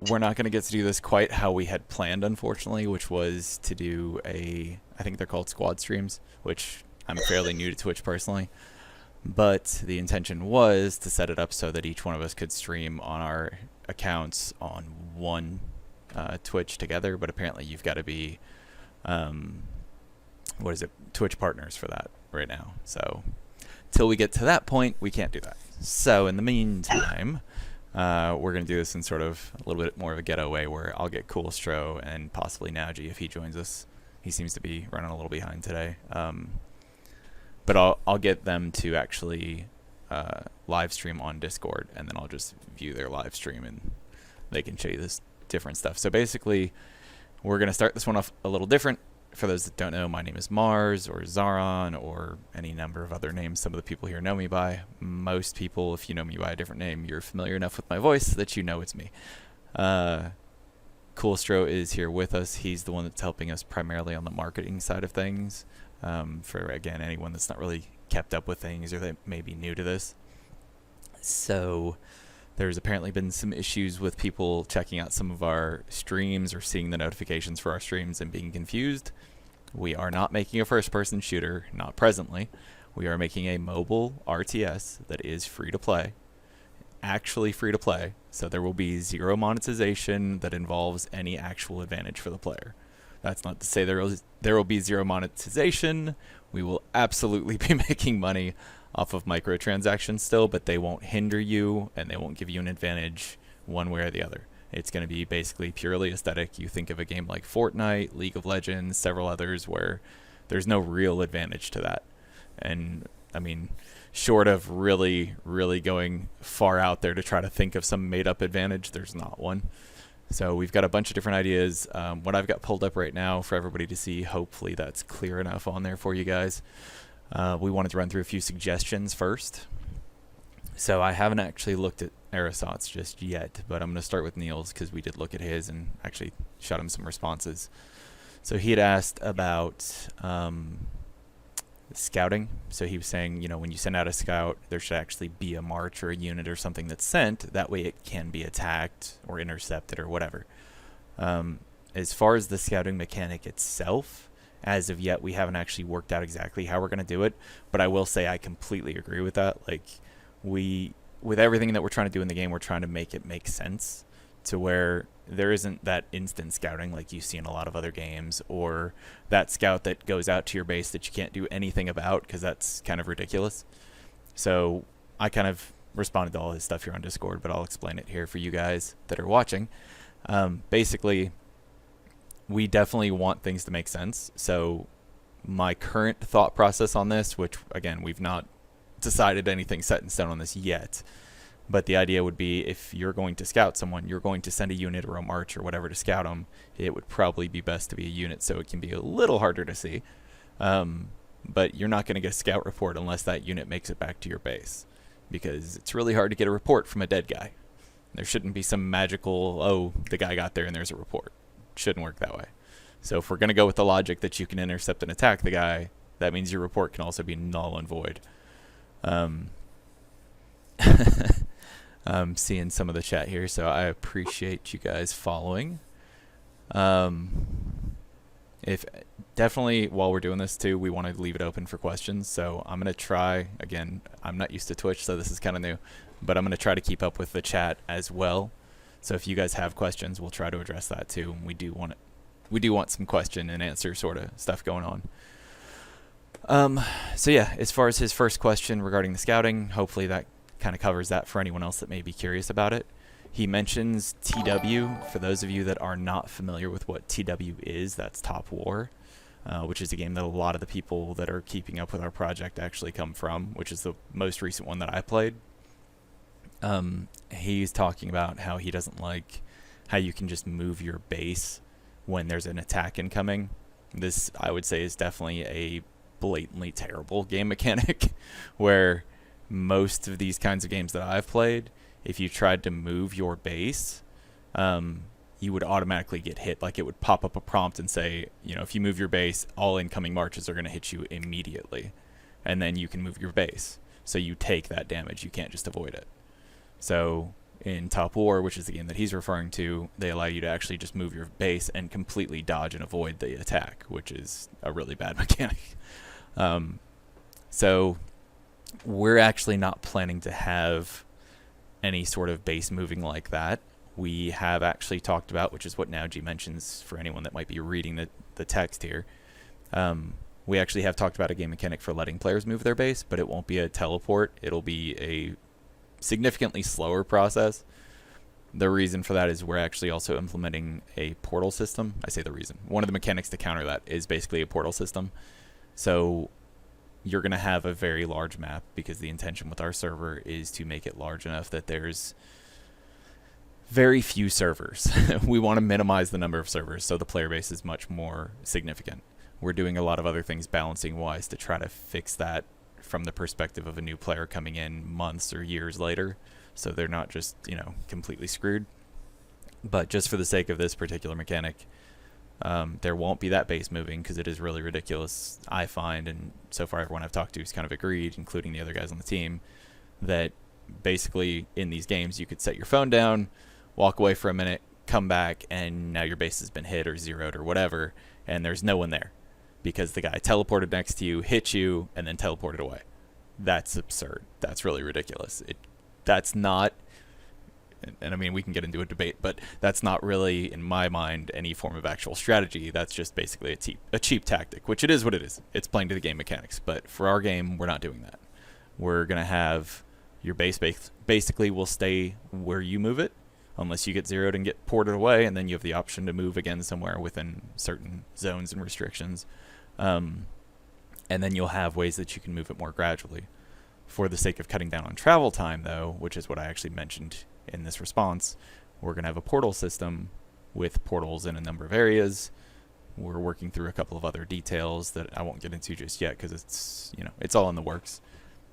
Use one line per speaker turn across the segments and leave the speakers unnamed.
we're not going to get to do this quite how we had planned, unfortunately, which was to do I think they're called squad streams, which I'm fairly new to Twitch personally. But the intention was to set it up so that each one of us could stream on our accounts on one Twitch together. But apparently you've got to be, Twitch partners for that right now. So till we get to that point, we can't do that. So in the meantime, we're going to do this in sort of a little bit more of a ghetto way where I'll get Coolstro and possibly Naji if he joins us. He seems to be running a little behind today. But I'll get them to actually live stream on Discord, and then I'll just view their live stream and they can show you this different stuff. So basically, we're going to start this one off a little different. For those that don't know, my name is Mars or Zaron or any number of other names some of the people here know me by. Most people, if you know me by a different name, you're familiar enough with my voice that you know it's me. Coolstro is here with us. He's the one that's helping us primarily on the marketing side of things. For, again, anyone that's not really kept up with things or that may be new to this. So there's apparently been some issues with people checking out some of our streams or seeing the notifications for our streams and being confused. We are not making a first-person shooter, not presently. We are making a mobile RTS that is free to play. Actually free to play. So there will be zero monetization that involves any actual advantage for the player. That's not to say there will be zero monetization. We will absolutely be making money off of microtransactions still, but they won't hinder you and they won't give you an advantage one way or the other. It's going to be basically purely aesthetic. You think of a game like Fortnite, League of Legends, several others where there's no real advantage to that. And I mean, short of really, really going far out there to try to think of some made-up advantage, there's not one. So we've got a bunch of different ideas. What I've got pulled up right now for everybody to see, hopefully that's clear enough on there for you guys. We wanted to run through a few suggestions first. So I haven't actually looked at Arasot's just yet, but I'm going to start with Neil's because we did look at his and actually shot him some responses. So he had asked about scouting. So he was saying, you know, when you send out a scout, there should actually be a march or a unit or something that's sent. That way it can be attacked or intercepted or whatever. As far as the scouting mechanic itself, as of yet, we haven't actually worked out exactly how we're going to do it. But I will say I completely agree with that. Like, with everything that we're trying to do in the game, we're trying to make it make sense to where there isn't that instant scouting like you see in a lot of other games, or that scout that goes out to your base that you can't do anything about because that's kind of ridiculous. So I kind of responded to all his stuff here on Discord, but I'll explain it here for you guys that are watching. Basically, we definitely want things to make sense. So my current thought process on this, which again, we've not decided anything set in stone on this yet, but the idea would be if you're going to scout someone, you're going to send a unit or a march or whatever to scout them, it would probably be best to be a unit so it can be a little harder to see. But you're not going to get a scout report unless that unit makes it back to your base, because it's really hard to get a report from a dead guy. There shouldn't be some magical, oh, the guy got there and there's a report. It shouldn't work that way. So if we're going to go with the logic that you can intercept and attack the guy, that means your report can also be null and void. I'm seeing some of the chat here, so I appreciate you guys following. If definitely while we're doing this too, we want to leave it open for questions. So I'm going to try, again, I'm not used to Twitch, so this is kind of new, but I'm going to try to keep up with the chat as well. So if you guys have questions, we'll try to address that too. And we do want some question and answer sort of stuff going on. So yeah, as far as his first question regarding the scouting, hopefully that kind of covers that for anyone else that may be curious about it. He mentions TW. For those of you that are not familiar with what TW is, that's Top War, which is a game that a lot of the people that are keeping up with our project actually come from, which is the most recent one that I played. He's talking about how he doesn't like how you can just move your base when there's an attack incoming. This, I would say, is definitely a blatantly terrible game mechanic where most of these kinds of games that I've played, if you tried to move your base, you would automatically get hit. Like, it would pop up a prompt and say, you know, if you move your base, all incoming marches are going to hit you immediately. And then you can move your base. So you take that damage. You can't just avoid it. So in Top War, which is the game that he's referring to, they allow you to actually just move your base and completely dodge and avoid the attack, which is a really bad mechanic. So we're actually not planning to have any sort of base moving like that. We have actually talked about, which is what Now G mentions for anyone that might be reading the text here, we actually have talked about a game mechanic for letting players move their base, but it won't be a teleport. It'll be a significantly slower process. The reason for that is we're actually also implementing a portal system. I say the reason. One of the mechanics to counter that is basically a portal system. So you're going to have a very large map because the intention with our server is to make it large enough that there's very few servers. We want to minimize the number of servers so the player base is much more significant. We're doing a lot of other things balancing wise to try to fix that from the perspective of a new player coming in months or years later, so they're not just, completely screwed. But just for the sake of this particular mechanic, there won't be that base moving because it is really ridiculous, I find, and so far everyone I've talked to has kind of agreed, including the other guys on the team, that basically in these games you could set your phone down, walk away for a minute, come back, and now your base has been hit or zeroed or whatever, and there's no one there because the guy teleported next to you, hit you, and then teleported away. That's absurd. That's really ridiculous. That's not, and I mean, we can get into a debate, but that's not really, in my mind, any form of actual strategy. That's just basically a cheap tactic, which it is what it is. It's playing to the game mechanics. But for our game, we're not doing that. We're going to have your base basically will stay where you move it, unless you get zeroed and get ported away, and then you have the option to move again somewhere within certain zones and restrictions. And then you'll have ways that you can move it more gradually. For the sake of cutting down on travel time, though, which is what I actually mentioned in this response, we're going to have a portal system with portals in a number of areas. We're working through a couple of other details that I won't get into just yet because it's all in the works.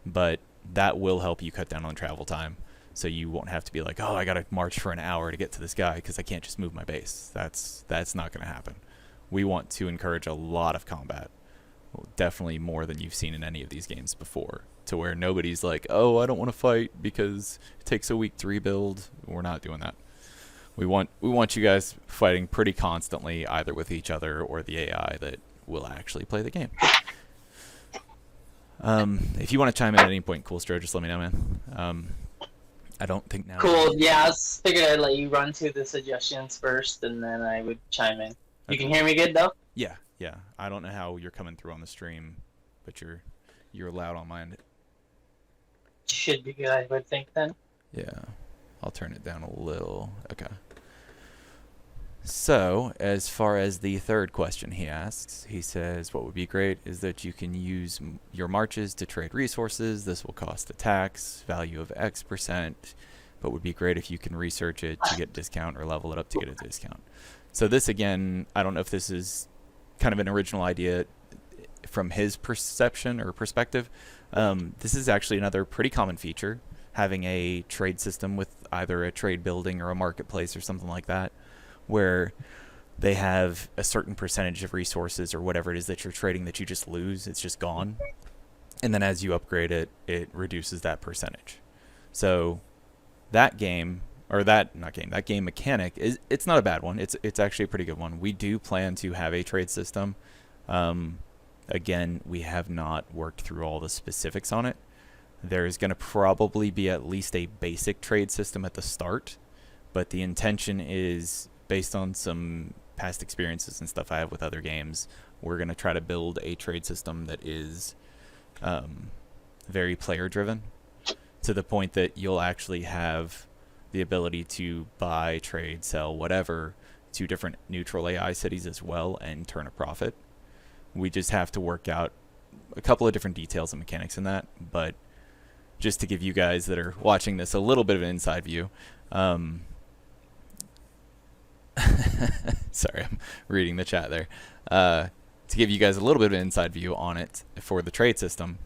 But that will help you cut down on travel time. So you won't have to be like, oh, I got to march for an hour to get to this guy because I can't just move my base. That's not going to happen. We want to encourage a lot of combat, definitely more than you've seen in any of these games before, to where nobody's like, oh, I don't want to fight because it takes a week to rebuild. We're not doing that. We want you guys fighting pretty constantly, either with each other or the AI that will actually play the game. If you want to chime in at any point, Coolstro, just let me know, man. I don't think now.
Cool. Yeah, I was figured I'd let you run through the suggestions first, and then I would chime in. You can hear me good though?
Yeah. I don't know how you're coming through on the stream, but you're loud on mine.
Should be good, I would think then.
Yeah. I'll turn it down a little. Okay. So, as far as the third question he asks, he says, what would be great is that you can use your marches to trade resources. This will cost a tax, value of X%, but would be great if you can research it to get a discount or level it up to get a discount. So this, again, I don't know if this is kind of an original idea from his perception or perspective. This is actually another pretty common feature, having a trade system with either a trade building or a marketplace or something like that, where they have a certain percentage of resources or whatever it is that you're trading that you just lose. It's just gone. And then as you upgrade it, it reduces that percentage. So that game, or that game mechanic, it's not a bad one. It's actually a pretty good one. We do plan to have a trade system. Again, we have not worked through all the specifics on it. There's going to probably be at least a basic trade system at the start, but the intention is, based on some past experiences and stuff I have with other games, we're going to try to build a trade system that is very player driven, to the point that you'll actually have the ability to buy, trade, sell, whatever, to different neutral AI cities as well and turn a profit. We just have to work out a couple of different details and mechanics in that, but just to give you guys that are watching this a little bit of an inside view, sorry, I'm reading the chat there. To give you guys a little bit of an inside view on it for the trade system,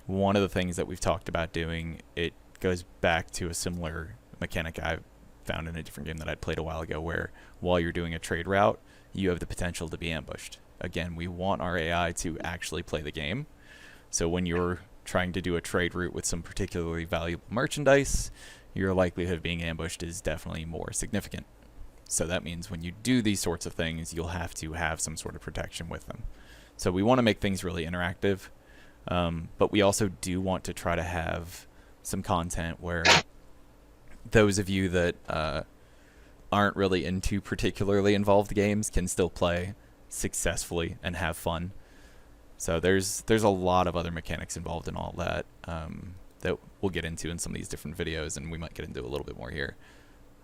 one of the things that we've talked about doing, it goes back to a similar mechanic I found in a different game that I'd played a while ago, where while you're doing a trade route, you have the potential to be ambushed. Again, we want our AI to actually play the game. So when you're trying to do a trade route with some particularly valuable merchandise, your likelihood of being ambushed is definitely more significant. So that means when you do these sorts of things, you'll have to have some sort of protection with them. So we want to make things really interactive, but we also do want to try to have some content where those of you that aren't really into particularly involved games can still play successfully and have fun. So there's a lot of other mechanics involved in all that that we'll get into in some of these different videos, and we might get into a little bit more here.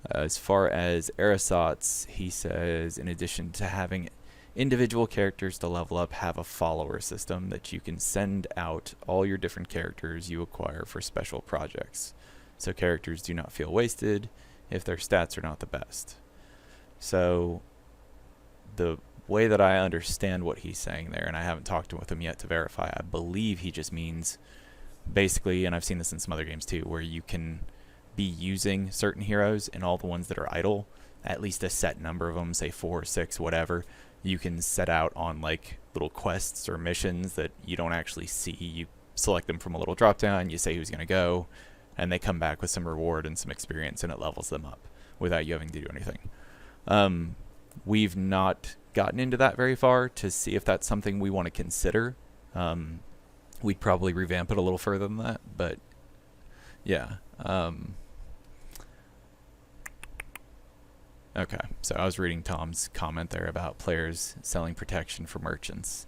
As far as Aerosots, he says, in addition to having individual characters to level up, have a follower system that you can send out all your different characters you acquire for special projects, so characters do not feel wasted if their stats are not the best. So the way that I understand what he's saying there, and I haven't talked with him yet to verify, I believe he just means basically, and I've seen this in some other games too, where you can be using certain heroes, and all the ones that are idle, at least a set number of them, say 4 or 6, whatever, you can set out on like little quests or missions that you don't actually see. You select them from a little drop down, you say who's going to go, and they come back with some reward and some experience, and it levels them up without you having to do anything. We've not gotten into that very far to see if that's something we want to consider. We'd probably revamp it a little further than that, but yeah. Okay, so I was reading Tom's comment there about players selling protection for merchants.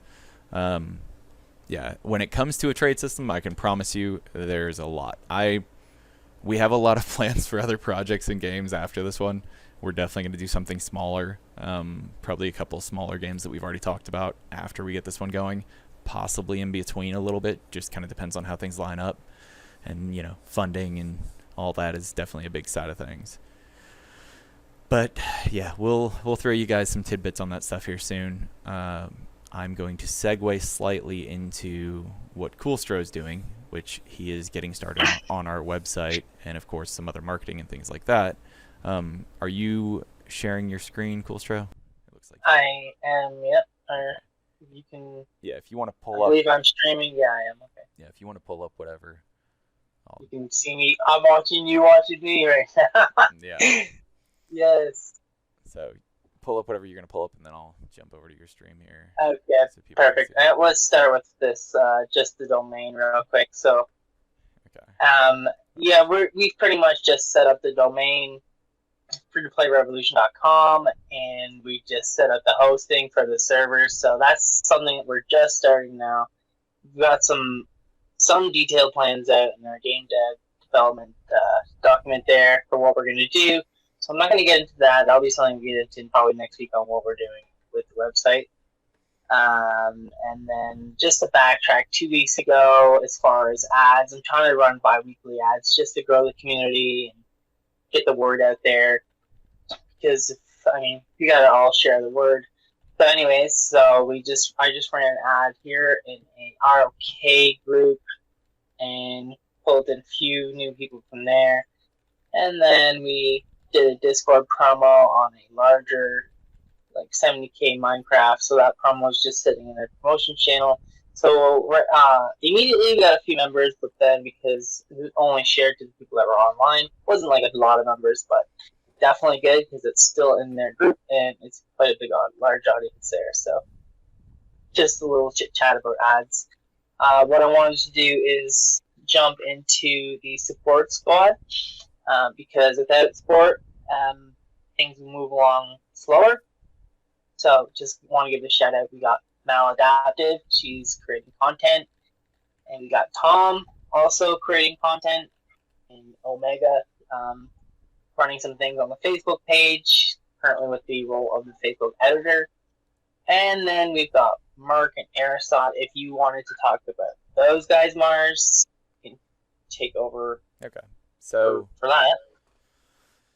Yeah, when it comes to a trade system, I can promise you there's a lot. We have a lot of plans for other projects and games after this one. We're definitely going to do something smaller, probably a couple smaller games that we've already talked about after we get this one going, possibly in between a little bit, just kind of depends on how things line up. And, you know, funding and all that is definitely a big side of things. But yeah, we'll throw you guys some tidbits on that stuff here soon. I'm going to segue slightly into what Coolstro's doing, which he is getting started on our website, and of course some other marketing and things like that. Are you sharing your screen, Coolstro? It looks like
I am. Yep. You can.
Yeah, if you want to pull
I
up.
believe I'm streaming. Yeah, I am. Okay.
Yeah, if you want to pull up whatever.
You can see me. I'm watching you watching me right now.
Yeah.
Yes.
So pull up whatever you're going to pull up, and then I'll jump over to your stream here.
Okay,
so
perfect. Let's start with this, just the domain real quick. So,
okay.
Yeah, we've pretty much just set up the domain, freetoplayrevolution.com, and we just set up the hosting for the servers. So that's something that we're just starting now. We've got some detailed plans out in our game development document there for what we're going to do. So I'm not going to get into that. That'll be something we get into probably next week on what we're doing with the website. And then just to backtrack, 2 weeks ago, as far as ads, I'm trying to run bi-weekly ads just to grow the community and get the word out there. Because, you got to all share the word. But anyways, so I just ran an ad here in a ROK group and pulled in a few new people from there. And then we did a Discord promo on a larger, like 70k Minecraft. So that promo was just sitting in their promotion channel. So immediately we got a few members, but then because it was only shared to the people that were online, it wasn't like a lot of numbers, but definitely good because it's still in their group and it's quite a big, large audience there. So just a little chit chat about ads. What I wanted to do is jump into the support squad. Because without support, things will move along slower. So just want to give a shout out. We got Maladaptive, she's creating content. And we got Tom, also creating content. And Omega, running some things on the Facebook page, currently with the role of the Facebook editor. And then we've got Mark and Aerosot. If you wanted to talk about those guys, Mars, you can take over.
Okay. So
for that.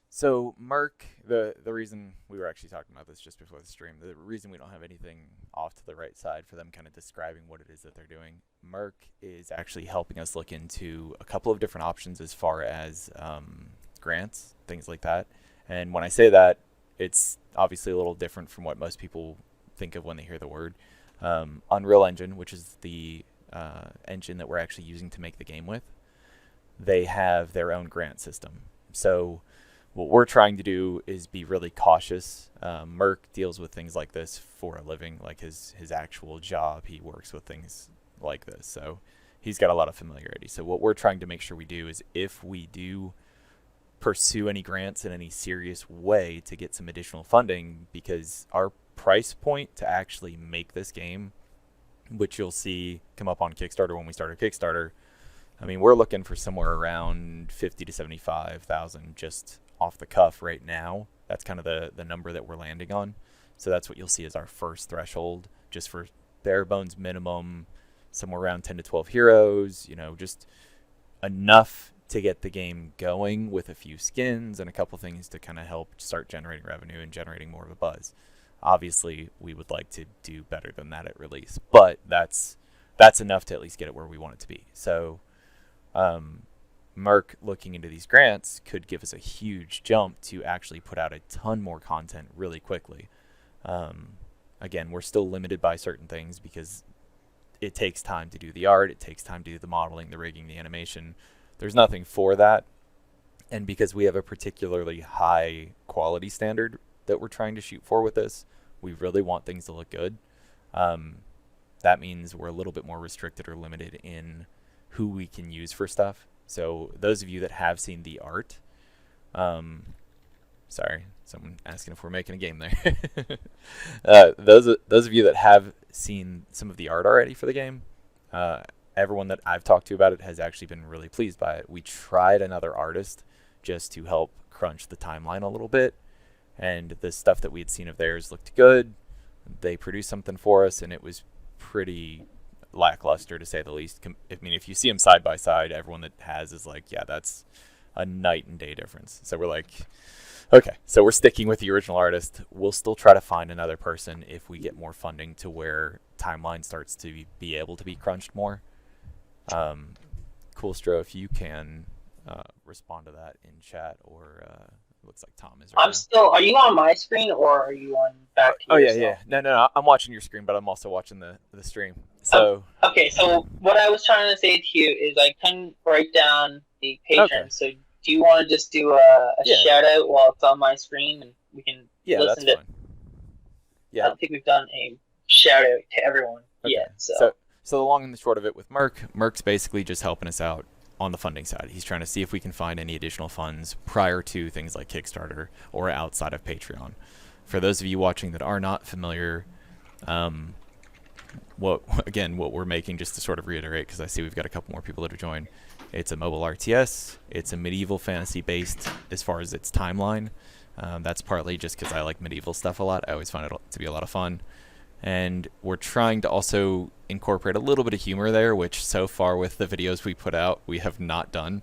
So Mark, the reason we were actually talking about this just before the stream, the reason we don't have anything off to the right side for them kind of describing what it is that they're doing, Mark is actually helping us look into a couple of different options as far as grants, things like that. And when I say that, it's obviously a little different from what most people think of when they hear the word. Unreal Engine, which is the engine that we're actually using to make the game with, they have their own grant system. So what we're trying to do is be really cautious. Merc deals with things like this for a living, like his actual job. He works with things like this, so he's got a lot of familiarity. So what we're trying to make sure we do is, if we do pursue any grants in any serious way to get some additional funding, because our price point to actually make this game, which you'll see come up on Kickstarter when we start our Kickstarter, I mean, we're looking for somewhere around 50 to 75,000 just off the cuff right now. That's kind of the number that we're landing on. So that's what you'll see as our first threshold, just for bare bones minimum, somewhere around 10 to 12 heroes, just enough to get the game going with a few skins and a couple things to kind of help start generating revenue and generating more of a buzz. Obviously, we would like to do better than that at release, but that's enough to at least get it where we want it to be. So Merc looking into these grants could give us a huge jump to actually put out a ton more content really quickly. Again, we're still limited by certain things because it takes time to do the art, it takes time to do the modeling, the rigging, the animation. There's nothing for that. And because we have a particularly high quality standard that we're trying to shoot for with this, we really want things to look good. That means we're a little bit more restricted or limited in who we can use for stuff. So those of you that have seen the art, sorry, someone asking if we're making a game there. Those of you that have seen some of the art already for the game, everyone that I've talked to about it has actually been really pleased by it. We tried another artist just to help crunch the timeline a little bit, and the stuff that we had seen of theirs looked good. They produced something for us, and it was pretty lackluster, to say the least. I mean, if you see them side by side, everyone that has is like, yeah, that's a night and day difference. So we're like, okay, so we're sticking with the original artist. We'll still try to find another person if we get more funding to where timeline starts to be able to be crunched more. Coolstro, if you can respond to that in chat, or looks like Tom is.
I'm still. Are you on my screen or are you on back to yourself?
Yeah. No. I'm watching your screen, but I'm also watching the stream. So
okay. So what I was trying to say to you is I couldn't write down the patron. Okay. So do you want to just do a shout out while it's on my screen, and we can listen to? Fine. Yeah. I don't think we've done a shout out to everyone yet. So
the long and the short of it with Merc's basically just helping us out on the funding side. He's trying to see if we can find any additional funds prior to things like Kickstarter or outside of Patreon. For those of you watching that are not familiar, what we're making, just to sort of reiterate, because I see we've got a couple more people that have joined, it's a mobile RTS. It's a medieval fantasy based as far as its timeline. That's partly just because I like medieval stuff a lot. I always find it to be a lot of fun. And we're trying to also incorporate a little bit of humor there, which so far with the videos we put out, we have not done,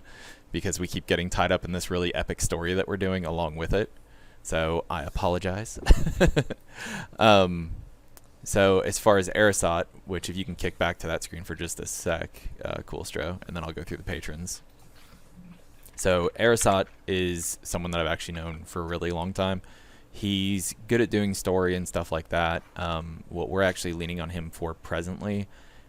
because we keep getting tied up in this really epic story that we're doing along with it. So I apologize. So as far as Arasat, which if you can kick back to that screen for just a sec, Coolstro, and then I'll go through the patrons. So Arasat is someone that I've actually known for a really long time. He's good at doing story and stuff like that. What we're actually leaning on him for presently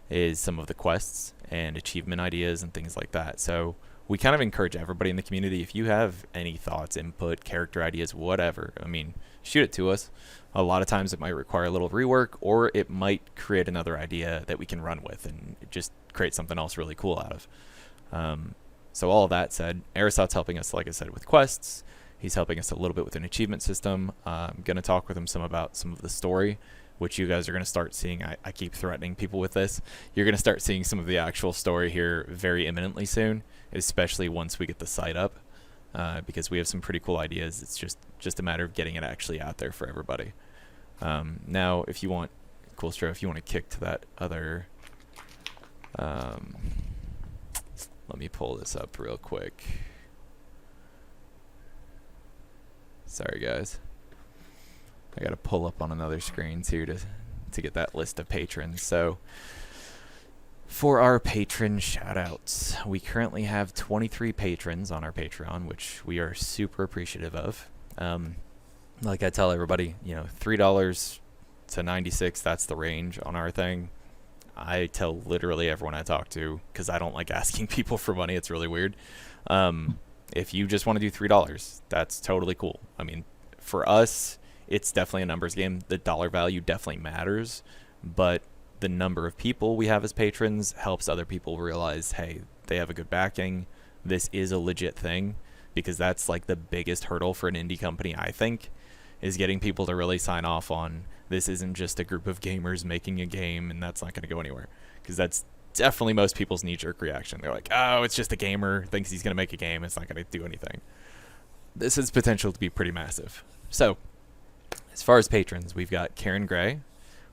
is some of the quests and achievement ideas and things like that. So we kind of encourage everybody in the community, if you have any thoughts, input, character ideas, whatever, I mean, shoot it to us. A lot of times it might require a little rework, or it might create another idea that we can run with and just create something else really cool out of. So all of that said, Arasat's helping us, like I said, with quests. He's helping us a little bit with an achievement system. I'm going to talk with him some about some of the story, which you guys are going to start seeing. I keep threatening people with this. You're going to start seeing some of the actual story here very imminently soon, especially once we get the site up, because we have some pretty cool ideas. It's just a matter of getting it actually out there for everybody. Now, if you want, Coolstro, if you want to kick to that other... let me pull this up real quick. Sorry, guys. I got to pull up on another screen here to get that list of patrons. So, for our patron shoutouts, we currently have 23 patrons on our Patreon, which we are super appreciative of. Like I tell everybody, $3 to $96, that's the range on our thing. I tell literally everyone I talk to, because I don't like asking people for money. It's really weird. If you just want to do $3, that's totally cool. I mean, for us, it's definitely a numbers game. The dollar value definitely matters, but the number of people we have as patrons helps other people realize, hey, they have a good backing. This is a legit thing, because that's like the biggest hurdle for an indie company, I think, is getting people to really sign off on this isn't just a group of gamers making a game and that's not going to go anywhere. Because that's definitely most people's knee-jerk reaction. They're like, oh, it's just a gamer, thinks he's going to make a game, it's not going to do anything. This has potential to be pretty massive. So, as far as patrons, we've got Karen Gray,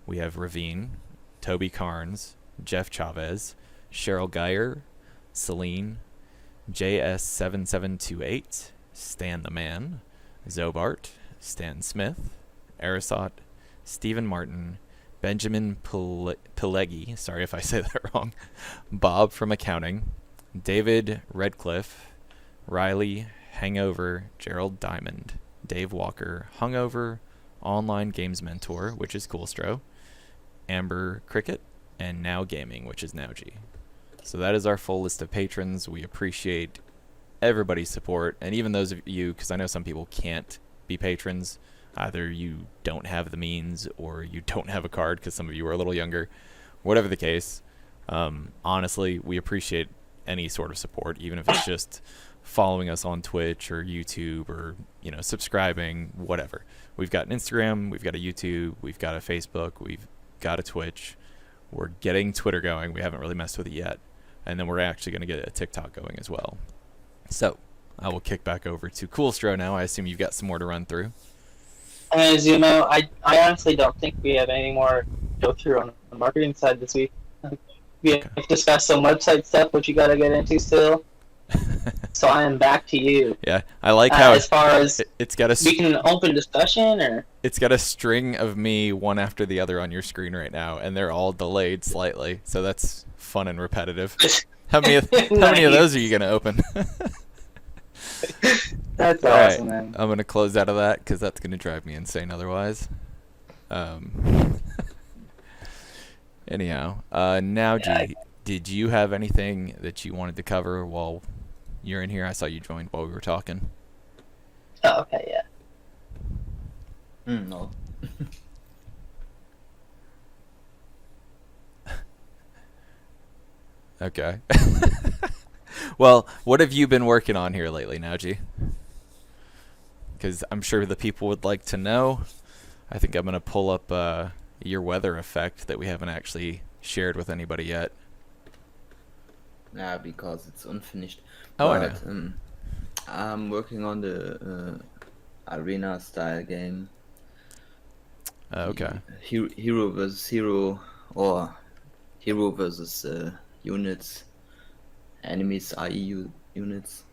we have Ravine, Toby Carnes, Jeff Chavez, Cheryl Geyer, Celine, JS7728, Stan the Man, Zobart, Stan Smith, Arisot, Stephen Martin, Benjamin Pileggi, sorry if I say that wrong, Bob from Accounting, David Redcliffe, Riley, Hangover, Gerald Diamond, Dave Walker, Hungover, Online Games Mentor, which is Coolstro, Amber Cricket, and Now Gaming, which is Nowg. So that is our full list of patrons. We appreciate everybody's support, and even those of you, because I know some people can't be patrons. Either you don't have the means or you don't have a card because some of you are a little younger. Whatever the case, honestly, we appreciate any sort of support, even if it's just following us on Twitch or YouTube or, subscribing, whatever. We've got an Instagram, we've got a YouTube, we've got a Facebook, we've got a Twitch. We're getting Twitter going. We haven't really messed with it yet. And then we're actually going to get a TikTok going as well. So I will kick back over to Coolstro now. I assume you've got some more to run through.
As you know, I honestly don't think we have any more to go through on the marketing side this week. We have discussed some website stuff, which you got to get into still. So I am back to you.
Yeah, I like how
as far as
it's got
we can open discussion, or
it's got a string of me one after the other on your screen right now, and they're all delayed slightly. So that's fun and repetitive. How many of those are you gonna open?
That's
all
awesome,
right.
man.
I'm gonna close out of that because that's gonna drive me insane otherwise. Anyhow, now G, did you have anything that you wanted to cover while you're in here? I saw you joined while we were talking.
Oh, okay, yeah.
No.
Okay. Well, what have you been working on here lately, Nauji? Because I'm sure the people would like to know. I think I'm going to pull up your weather effect that we haven't actually shared with anybody yet.
Yeah, because it's unfinished.
Oh,
but,
I know.
I'm working on the arena style game.
Okay.
Hero versus hero, or hero versus units, enemies, i.e. units.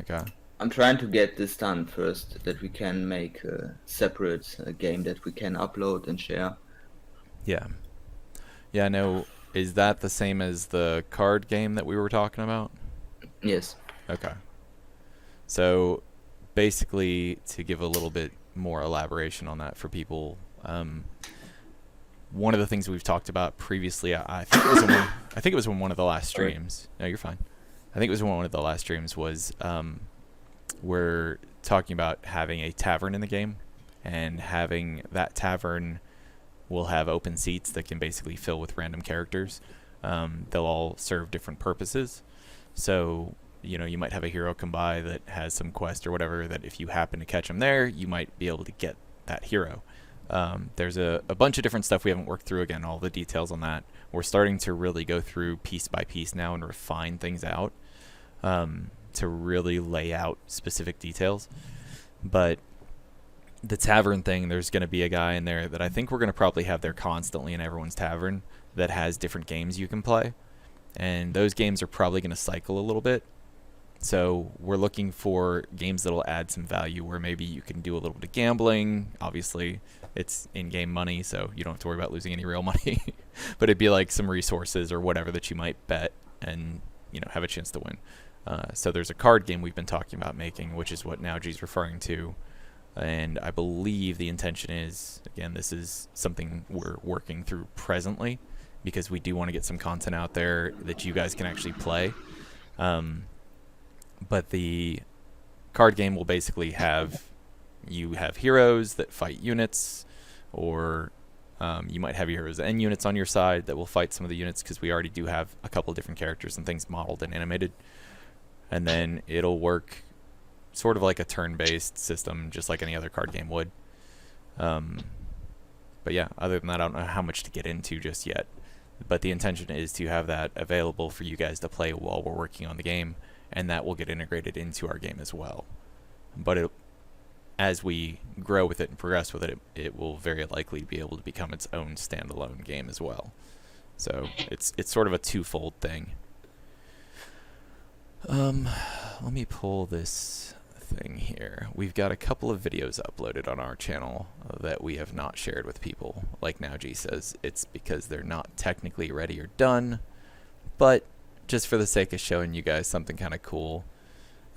Okay.
I'm trying to get this done first, that we can make a separate game that we can upload and share.
Yeah. Yeah, no. Is that the same as the card game that we were talking about?
Yes.
Okay. So, basically, to give a little bit more elaboration on that for people, one of the things we've talked about previously, I think it was in one of the last streams. No, you're fine. I think it was in one of the last streams was we're talking about having a tavern in the game, and having that tavern will have open seats that can basically fill with random characters. They'll all serve different purposes. So, you might have a hero come by that has some quest or whatever that if you happen to catch him there, you might be able to get that hero. There's a bunch of different stuff we haven't worked through. Again, all the details on that. We're starting to really go through piece by piece now and refine things out to really lay out specific details. But the tavern thing, there's going to be a guy in there that I think we're going to probably have there constantly in everyone's tavern that has different games you can play. And those games are probably going to cycle a little bit. So we're looking for games that'll add some value where maybe you can do a little bit of gambling. Obviously, it's in-game money, so you don't have to worry about losing any real money. But it'd be like some resources or whatever that you might bet and, have a chance to win. So there's a card game we've been talking about making, which is what Nowg's referring to. And I believe the intention is, again, this is something we're working through presently, because we do want to get some content out there that you guys can actually play. But the card game will basically have, you have heroes that fight units, or you might have heroes and units on your side that will fight some of the units, because we already do have a couple of different characters and things modeled and animated. And then it'll work sort of like a turn-based system, just like any other card game would. But yeah, other than that, I don't know how much to get into just yet. But the intention is to have that available for you guys to play while we're working on the game, and that will get integrated into our game as well. But as we grow with it and progress with it, it will very likely be able to become its own standalone game as well. So it's sort of a twofold thing. Let me pull this thing here. We've got a couple of videos uploaded on our channel that we have not shared with people. Like Now G says, it's because they're not technically ready or done, but just for the sake of showing you guys something kind of cool,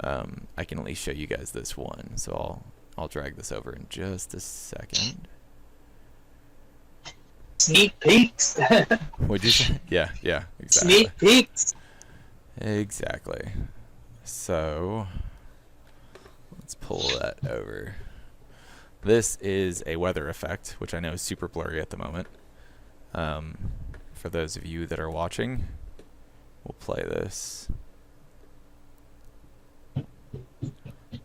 I can at least show you guys this one. So I'll drag this over in just a second.
Sneak peeks.
What'd you say? Yeah, exactly.
Sneak peeks.
Exactly. So let's pull that over. This is a weather effect, which I know is super blurry at the moment. For those of you that are watching, we'll play this.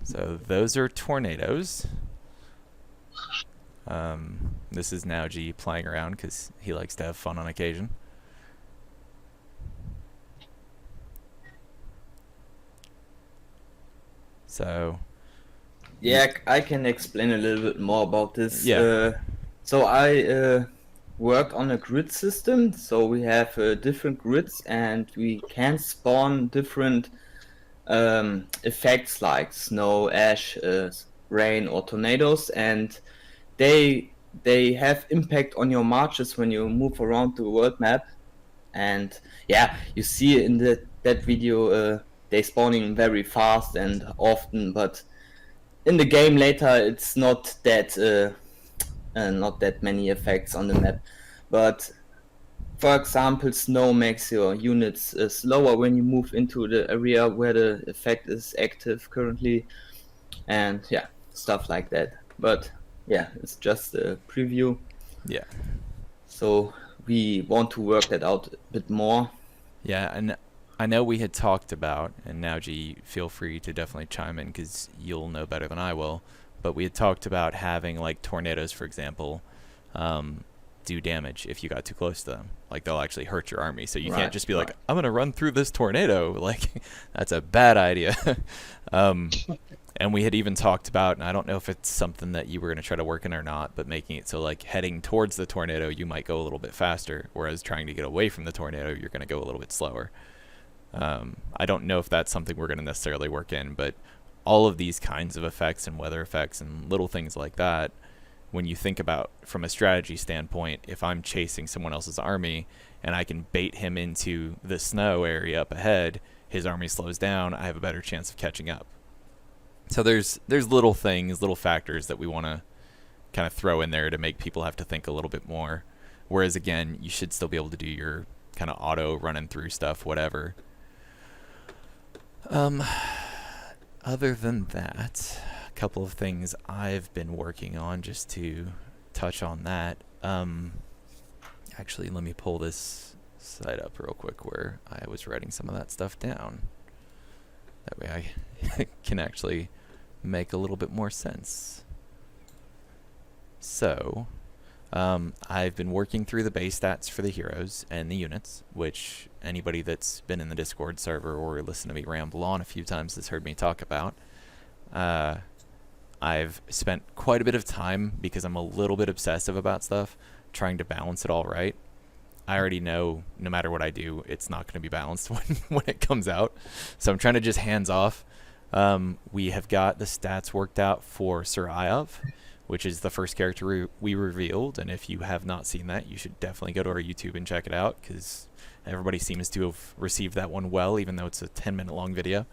So those are tornadoes. This is Now G playing around because he likes to have fun on occasion. So
Yeah, I can explain a little bit more about this.
Yeah.
So I worked on a grid system. So we have different grids, and we can spawn different effects like snow, ash, rain, or tornadoes, and they have impact on your marches when you move around the world map. And yeah, you see in that video they spawning very fast and often, but in the game later it's not that many effects on the map. But for example, snow makes your units slower when you move into the area where the effect is active currently, and yeah, stuff like that. But yeah, it's just a preview.
Yeah.
So we want to work that out a bit more.
Yeah, and I know we had talked about, and now G, feel free to definitely chime in because you'll know better than I will, but we had talked about having like tornadoes, for example, do damage if you got too close to them. Like they'll actually hurt your army, so you can't just be like, I'm going to run through this tornado. Like that's a bad idea. And we had even talked about, and I don't know if it's something that you were going to try to work in or not, but making it so like heading towards the tornado, you might go a little bit faster, whereas trying to get away from the tornado, you're going to go a little bit slower. I don't know if that's something we're going to necessarily work in, but all of these kinds of effects and weather effects and little things like that, when you think about from a strategy standpoint, if I'm chasing someone else's army and I can bait him into the snow area up ahead, his army slows down, I have a better chance of catching up. So there's little things, little factors that we want to kind of throw in there to make people have to think a little bit more. Whereas again, you should still be able to do your kind of auto running through stuff, whatever. Other than that, a couple of things I've been working on just to touch on that. Actually, let me pull this site up real quick where I was writing some of that stuff down. That way I can actually make a little bit more sense. So, I've been working through the base stats for the heroes and the units, which anybody that's been in the Discord server or listened to me ramble on a few times has heard me talk about. I've spent quite a bit of time, because I'm a little bit obsessive about stuff, trying to balance it all right. I already know no matter what I do, it's not going to be balanced when it comes out. So I'm trying to just hands off. We have got the stats worked out for Sir Iav, which is the first character we revealed. And if you have not seen that, you should definitely go to our YouTube and check it out, because everybody seems to have received that one well, even though it's a 10-minute long video.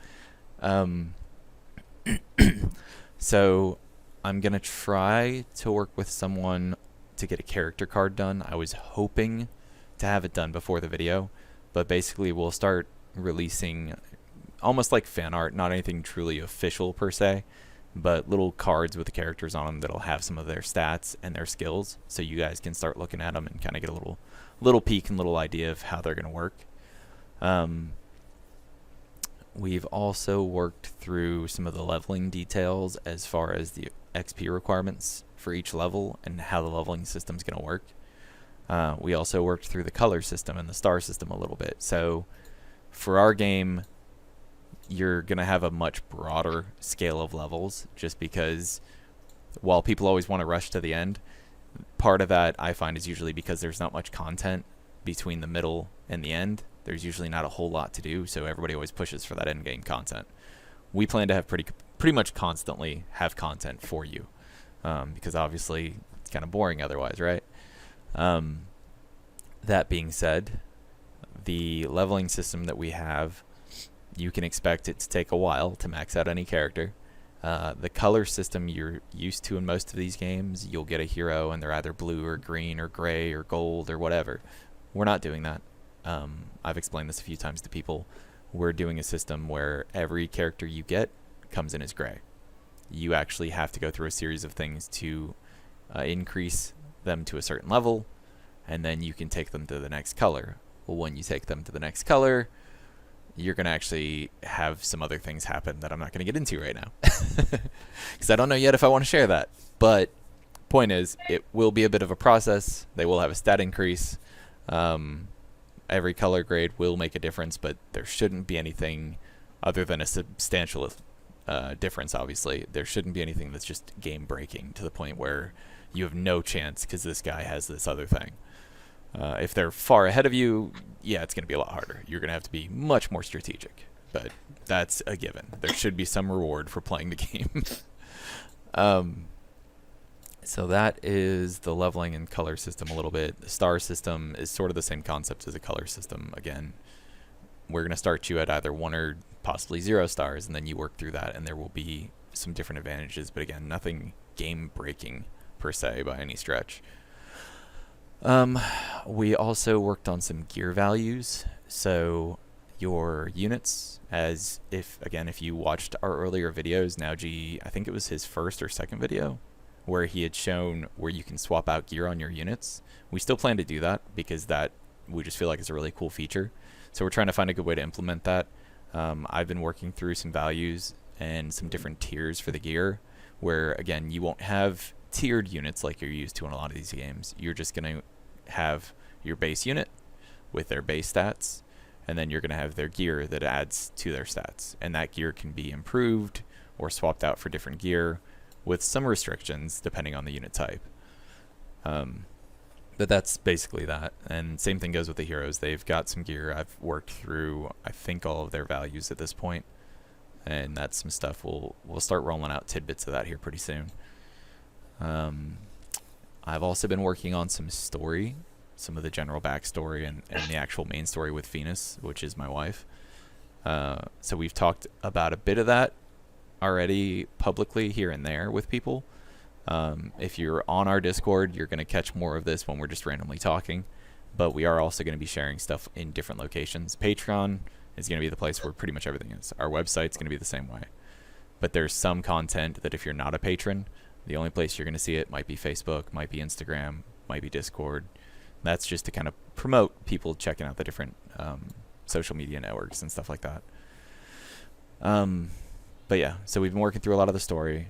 So I'm going to try to work with someone to get a character card done. I was hoping to have it done before the video, but basically we'll start releasing almost like fan art, not anything truly official per se, but little cards with the characters on them that'll have some of their stats and their skills, so you guys can start looking at them and kind of get a little peek and little idea of how they're going to work. We've also worked through some of the leveling details as far as the XP requirements for each level and how the leveling system is going to work. We also worked through the color system and the star system a little bit. So for our game, you're going to have a much broader scale of levels, just because while people always want to rush to the end, part of that I find is usually because there's not much content between the middle and the end. There's usually not a whole lot to do, so everybody always pushes for that end game content. We plan to have pretty much constantly have content for you, because obviously it's kind of boring otherwise, right? That being said, the leveling system that we have, you can expect it to take a while to max out any character. The color system you're used to in most of these games, you'll get a hero and they're either blue or green or gray or gold or whatever. We're not doing that. I've explained this a few times to people. We're doing a system where every character you get comes in as gray. You actually have to go through a series of things to increase them to a certain level, and then you can take them to the next color. Well, when you take them to the next color, you're going to actually have some other things happen that I'm not going to get into right now, because I don't know yet if I want to share that. But point is, it will be a bit of a process. They will have a stat increase. Every color grade will make a difference, but there shouldn't be anything other than a substantial difference, obviously. There shouldn't be anything that's just game-breaking to the point where you have no chance because this guy has this other thing. If they're far ahead of you, yeah, it's going to be a lot harder. You're going to have to be much more strategic, but that's a given. There should be some reward for playing the game. So that is the leveling and color system a little bit. The star system is sort of the same concept as a color system. Again, we're going to start you at either 1 or possibly 0 stars, and then you work through that, and there will be some different advantages. But again, nothing game-breaking per se by any stretch. We also worked on some gear values. So your units, if you watched our earlier videos, Naoji, I think it was his first or second video, where he had shown where you can swap out gear on your units. We still plan to do that because we just feel like it's a really cool feature. So we're trying to find a good way to implement that. I've been working through some values and some different tiers for the gear, where again, you won't have tiered units like you're used to in a lot of these games. You're just going to have your base unit with their base stats, and then you're going to have their gear that adds to their stats. And that gear can be improved or swapped out for different gear, with some restrictions depending on the unit type. But that's basically that. And same thing goes with the heroes. They've got some gear. I've worked through, I think, all of their values at this point. And that's some stuff we'll start rolling out tidbits of that here pretty soon. I've also been working on some story, some of the general backstory and the actual main story with Venus, which is my wife. So we've talked about a bit of that already publicly here and there with people. If you're on our Discord, you're going to catch more of this when we're just randomly talking, but we are also going to be sharing stuff in different locations. Patreon is going to be the place where pretty much everything is. Our website's going to be the same way, but there's some content that if you're not a patron, the only place you're going to see it might be Facebook, might be Instagram, might be Discord. That's just to kind of promote people checking out the different social media networks and stuff like that. But yeah, so we've been working through a lot of the story.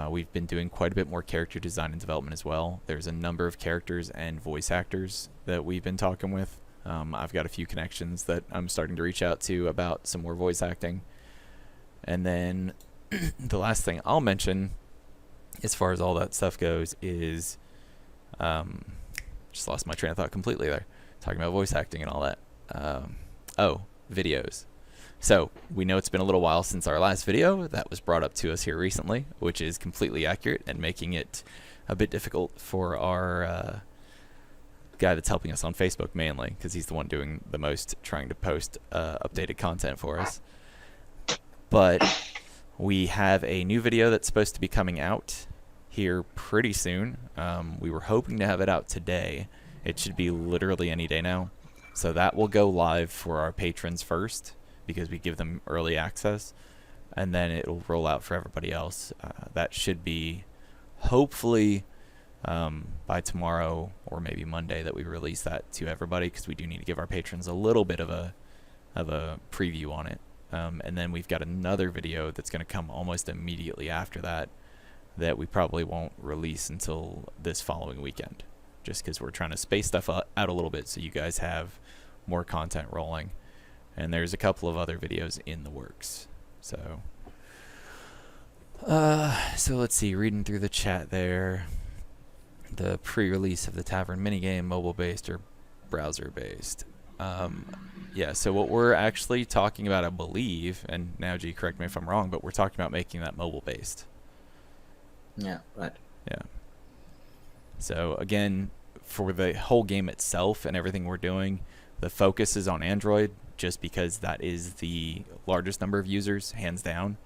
We've been doing quite a bit more character design and development as well. There's a number of characters and voice actors that we've been talking with. I've got a few connections that I'm starting to reach out to about some more voice acting. And then the last thing I'll mention, as far as all that stuff goes, is just lost my train of thought completely there, talking about voice acting and all that. Videos. So we know it's been a little while since our last video. That was brought up to us here recently, which is completely accurate and making it a bit difficult for our guy that's helping us on Facebook mainly, because he's the one doing the most trying to post updated content for us. But we have a new video that's supposed to be coming out here pretty soon. We were hoping to have it out today. It should be literally any day now. So that will go live for our patrons first, because we give them early access, and then it'll roll out for everybody else. That should be hopefully by tomorrow or maybe Monday that we release that to everybody, because we do need to give our patrons a little bit of a preview on it. And then we've got another video that's going to come almost immediately after that we probably won't release until this following weekend, just because we're trying to space stuff out a little bit so you guys have more content rolling. And there's a couple of other videos in the works. So let's see, reading through the chat there. The pre-release of the Tavern minigame, mobile-based or browser-based. Yeah, so what we're actually talking about, I believe, and now G, correct me if I'm wrong, but we're talking about making that mobile-based.
Yeah, right.
Yeah. So again, for the whole game itself and everything we're doing, the focus is on Android, just because that is the largest number of users, hands down.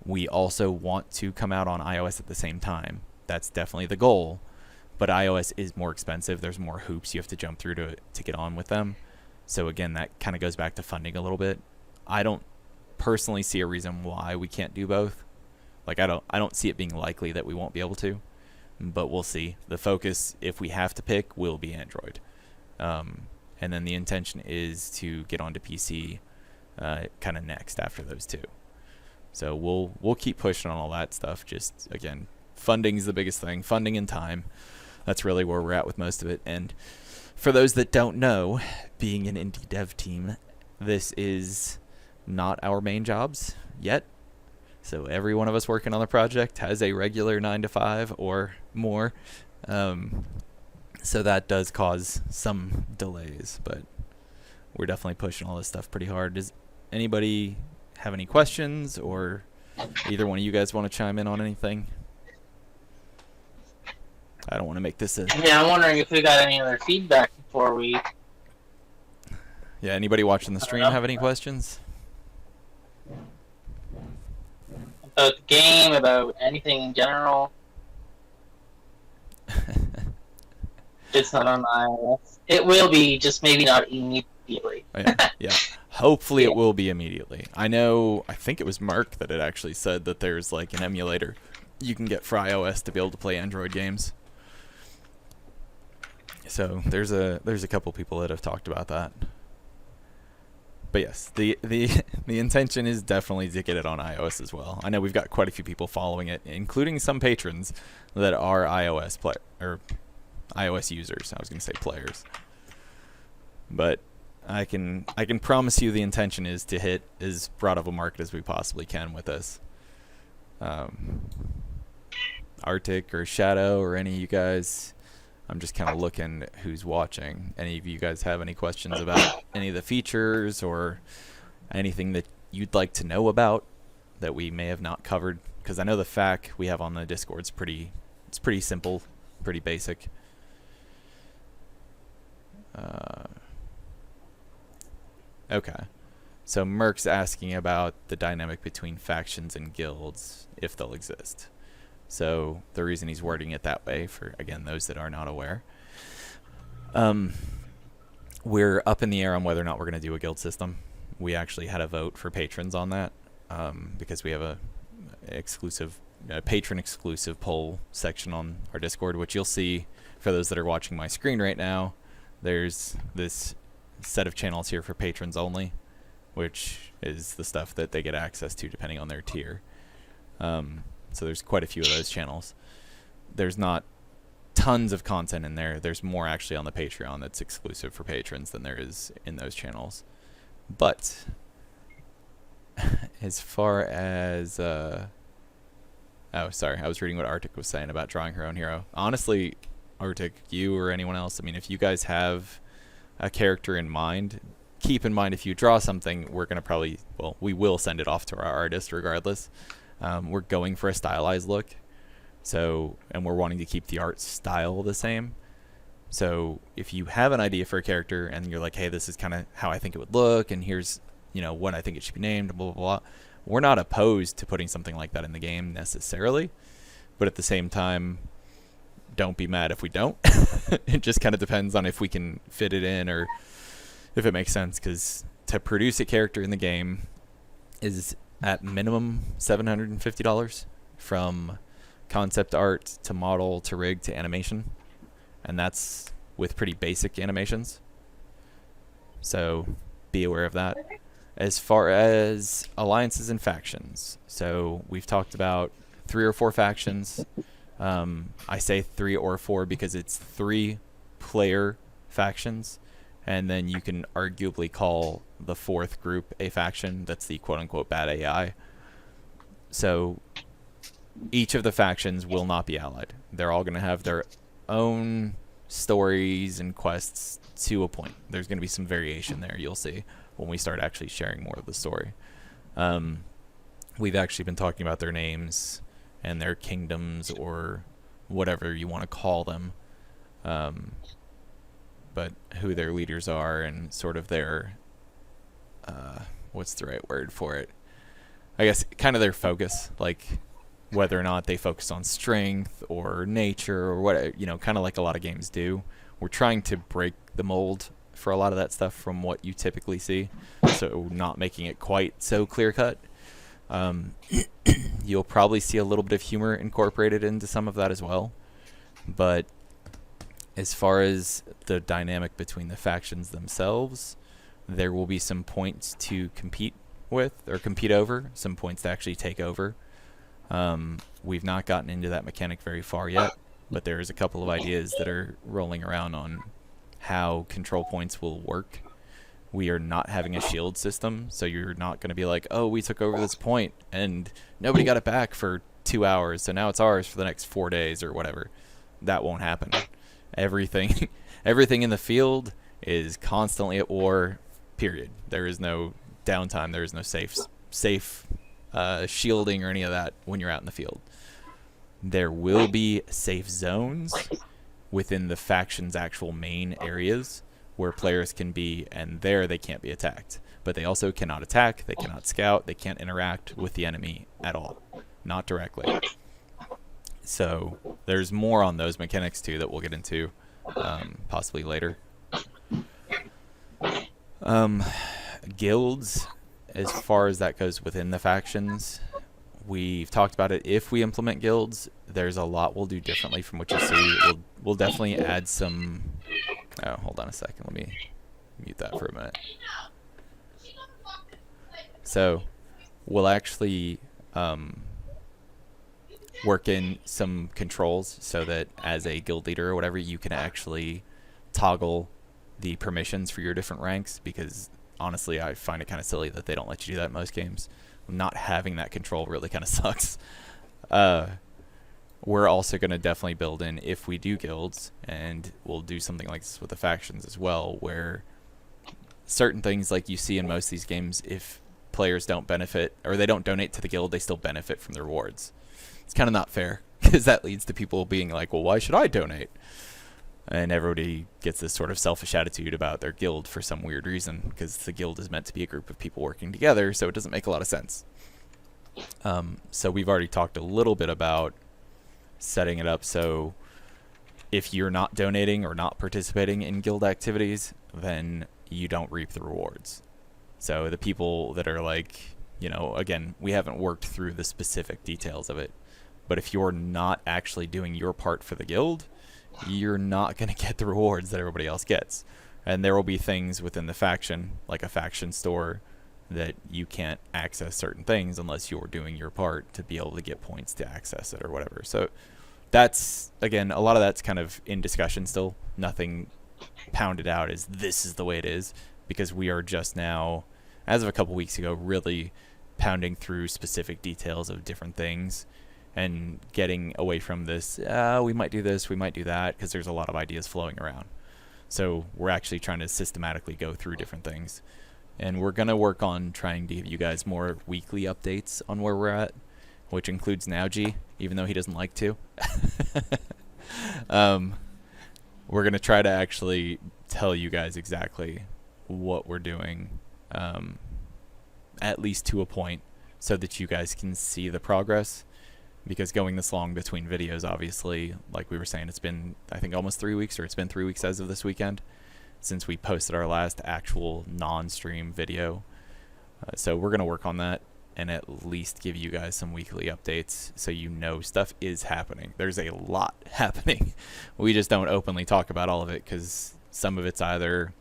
We also want to come out on iOS at the same time. That's definitely the goal, but iOS is more expensive. There's more hoops you have to jump through to get on with them. So again, that kind of goes back to funding a little bit. I don't personally see a reason why we can't do both. Like, I don't see it being likely that we won't be able to, but we'll see. The focus, if we have to pick, will be Android. And then the intention is to get onto PC kind of next after those two. So we'll keep pushing on all that stuff. Just, again, funding's the biggest thing. Funding and time. That's really where we're at with most of it. And for those that don't know, being an indie dev team, this is not our main jobs yet. So every one of us working on the project has a regular 9 to 5 or more. So that does cause some delays, but we're definitely pushing all this stuff pretty hard. Does anybody have any questions, or either one of you guys want to chime in on anything? I don't want to make this a...
Yeah, I'm wondering if we got any other feedback before we...
Yeah, anybody watching the stream have any questions?
About the game, about anything in general. It's not on iOS. It will be, just maybe not immediately.
Yeah. Hopefully it will be immediately. I think it was Mark that had actually said that there's like an emulator you can get for iOS to be able to play Android games. So there's a couple people that have talked about that. But yes, the intention is definitely to get it on iOS as well. I know we've got quite a few people following it, including some patrons that are iOS iOS users. I was going to say players. But I can promise you the intention is to hit as broad of a market as we possibly can with this. Arctic or Shadow or any of you guys, I'm just kind of looking at who's watching. Any of you guys have any questions about any of the features or anything that you'd like to know about that we may have not covered? Because I know the FAQ we have on the Discord's pretty simple, pretty basic. Okay. So Merck's asking about the dynamic between factions and guilds, if they'll exist. So the reason he's wording it that way, for, again, those that are not aware, we're up in the air on whether or not we're going to do a guild system. We actually had a vote for patrons on that, because we have a patron exclusive poll section on our Discord, which you'll see for those that are watching my screen right now. There's this set of channels here for patrons only, which is the stuff that they get access to depending on their tier. So there's quite a few of those channels. There's not tons of content in there. There's more actually on the Patreon that's exclusive for patrons than there is in those channels. But as far as oh, sorry, I was reading what Arctic was saying about drawing her own hero. Honestly, Arctic, you or anyone else, I mean, if you guys have a character in mind, keep in mind if you draw something, we're going to probably, well, we will send it off to our artist regardless. We're going for a stylized look, so, and we're wanting to keep the art style the same. So if you have an idea for a character and you're like, hey, this is kind of how I think it would look, and here's, what I think it should be named, blah, blah, blah, we're not opposed to putting something like that in the game necessarily. but at the same time, don't be mad if we don't. It just kind of depends on if we can fit it in or if it makes sense, because to produce a character in the game is at minimum $750, from concept art to model to rig to animation, and that's with pretty basic animations. So be aware of that. As far as alliances and factions, so we've talked about 3 or 4 factions. I say 3 or 4 because it's 3 player factions, and then you can arguably call the 4th group a faction. That's the quote-unquote bad AI. So each of the factions will not be allied. They're all going to have their own stories and quests to a point. There's going to be some variation there, you'll see, when we start actually sharing more of the story. We've actually been talking about their names and their kingdoms, or whatever you want to call them, but who their leaders are and sort of their, what's the right word for it? I guess kind of their focus, like whether or not they focus on strength or nature or what, you know, kind of like a lot of games do. We're trying to break the mold for a lot of that stuff from what you typically see, so not making it quite so clear cut. You'll probably see a little bit of humor incorporated into some of that as well, but as far as the dynamic between the factions themselves, there will be some points to compete with or compete over, some points to actually take over. We've not gotten into that mechanic very far yet, but there's a couple of ideas that are rolling around on how control points will work. We are not having a shield system, so you're not going to be like, oh, we took over this point and nobody got it back for 2 hours, so now it's ours for the next 4 days or whatever. That won't happen. Everything in the field is constantly at war, period. There is no downtime. There is no safe shielding or any of that when you're out in the field. There will be safe zones within the faction's actual main areas where players can be, and there they can't be attacked. But they also cannot attack, they cannot scout, they can't interact with the enemy at all. Not directly. So there's more on those mechanics too that we'll get into possibly later. Guilds, as far as that goes within the factions, we've talked about it. If we implement guilds, there's a lot we'll do differently from what you see. We'll definitely add some... Oh, hold on a second. Let me mute that for a minute. So we'll actually work in some controls so that as a guild leader or whatever, you can actually toggle the permissions for your different ranks, because honestly, I find it kind of silly that they don't let you do that in most games. Not having that control really kind of sucks. We're also going to definitely build in, if we do guilds, and we'll do something like this with the factions as well, where certain things like you see in most of these games, if players don't benefit, or they don't donate to the guild, they still benefit from the rewards. It's kind of not fair, because that leads to people being like, well, why should I donate? And everybody gets this sort of selfish attitude about their guild for some weird reason, because the guild is meant to be a group of people working together, so it doesn't make a lot of sense. So we've already talked a little bit about setting it up so if you're not donating or not participating in guild activities, then you don't reap the rewards. So the people that are like, you know, again, we haven't worked through the specific details of it, but if you're not actually doing your part for the guild, you're not going to get the rewards that everybody else gets. And there will be things within the faction, like a faction store, that you can't access certain things unless you're doing your part to be able to get points to access it or whatever. So that's, again, a lot of that's kind of in discussion still. Nothing pounded out as this is the way it is, because we are just now, as of a couple weeks ago, really pounding through specific details of different things and getting away from this, we might do this, we might do that, because there's a lot of ideas flowing around. So we're actually trying to systematically go through different things. And we're going to work on trying to give you guys more weekly updates on where we're at, which includes Nauji, even though he doesn't like to. We're going to try to actually tell you guys exactly what we're doing, at least to a point, so that you guys can see the progress. because going this long between videos, obviously, like we were saying, it's been, I think, almost 3 weeks, or it's been 3 weeks as of this weekend since we posted our last actual non-stream video. So we're going to work on that and at least give you guys some weekly updates so you know stuff is happening. There's a lot happening. We just don't openly talk about all of it because some of it's either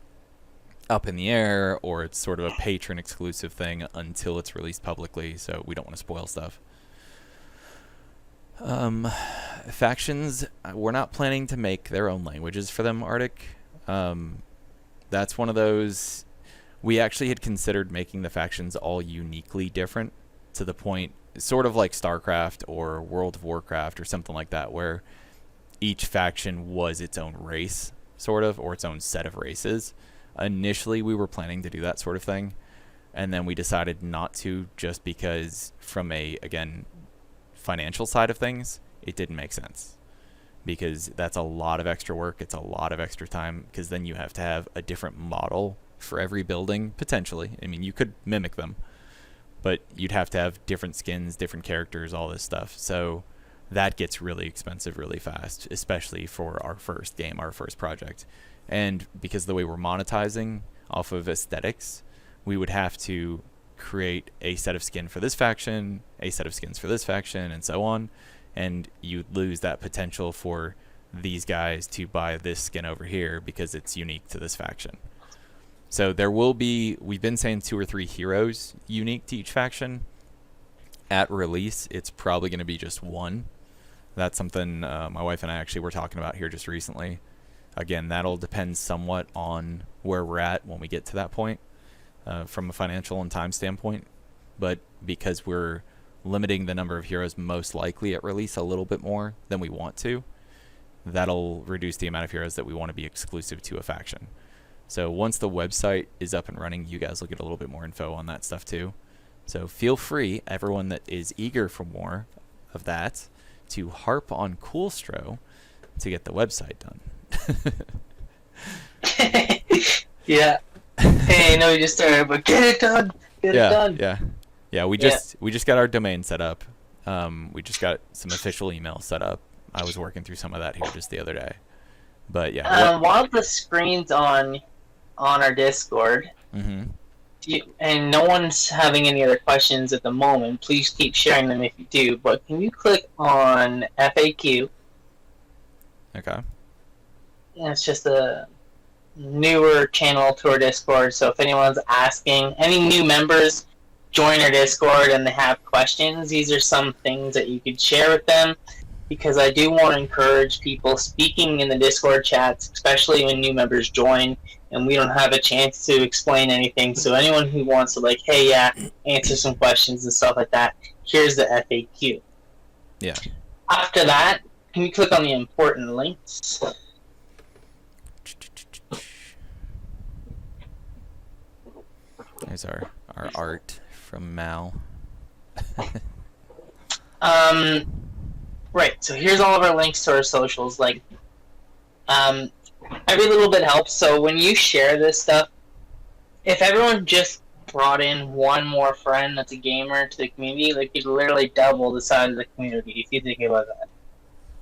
up in the air or it's sort of a patron exclusive thing until it's released publicly, so we don't want to spoil stuff. Factions, we're not planning to make their own languages for them, Arctic. That's one of those, we actually had considered making the factions all uniquely different to the point, sort of like StarCraft or World of Warcraft or something like that, where each faction was its own race, sort of, or its own set of races. Initially, we were planning to do that sort of thing, and then we decided not to just because from a, again, financial side of things, it didn't make sense. Because that's a lot of extra work, it's a lot of extra time, because then you have to have a different model for every building, potentially. I mean, you could mimic them, but you'd have to have different skins, different characters, all this stuff. So that gets really expensive really fast, especially for our first game, our first project. And because of the way we're monetizing off of aesthetics, we would have to create a set of skin for this faction, a set of skins for this faction, and so on. And you lose that potential for these guys to buy this skin over here because it's unique to this faction. So there will be, we've been saying 2 or 3 heroes unique to each faction. At release, it's probably going to be just one. That's something my wife and I actually were talking about here just recently. Again, that'll depend somewhat on where we're at when we get to that point from a financial and time standpoint. But because we're limiting the number of heroes most likely at release a little bit more than we want to, that'll reduce the amount of heroes that we want to be exclusive to a faction. So once the website is up and running, you guys will get a little bit more info on that stuff too. So feel free, everyone that is eager for more of that, to harp on Coolstro to get the website done.
Yeah. Hey, I know we just started, but get it done. Get it done.
Yeah, we just got our domain set up. We just got some official email set up. I was working through some of that here just the other day. But yeah.
While the screen's on our Discord, and no one's having any other questions at the moment, please keep sharing them if you do. But can you click on FAQ?
Okay.
Yeah, it's just a newer channel to our Discord, so if anyone's asking, any new members join our Discord and they have questions, these are some things that you could share with them, because I do want to encourage people speaking in the Discord chats, especially when new members join and we don't have a chance to explain anything. So anyone who wants to, like, hey, answer some questions and stuff like that, here's the FAQ.
Yeah.
After that, can you click on the important links?
There's our art from Mal.
Right, so here's all of our links to our socials. Like, every little bit helps. So when you share this stuff, if everyone just brought in one more friend that's a gamer to the community, like, you'd literally double the size of the community if you think about that.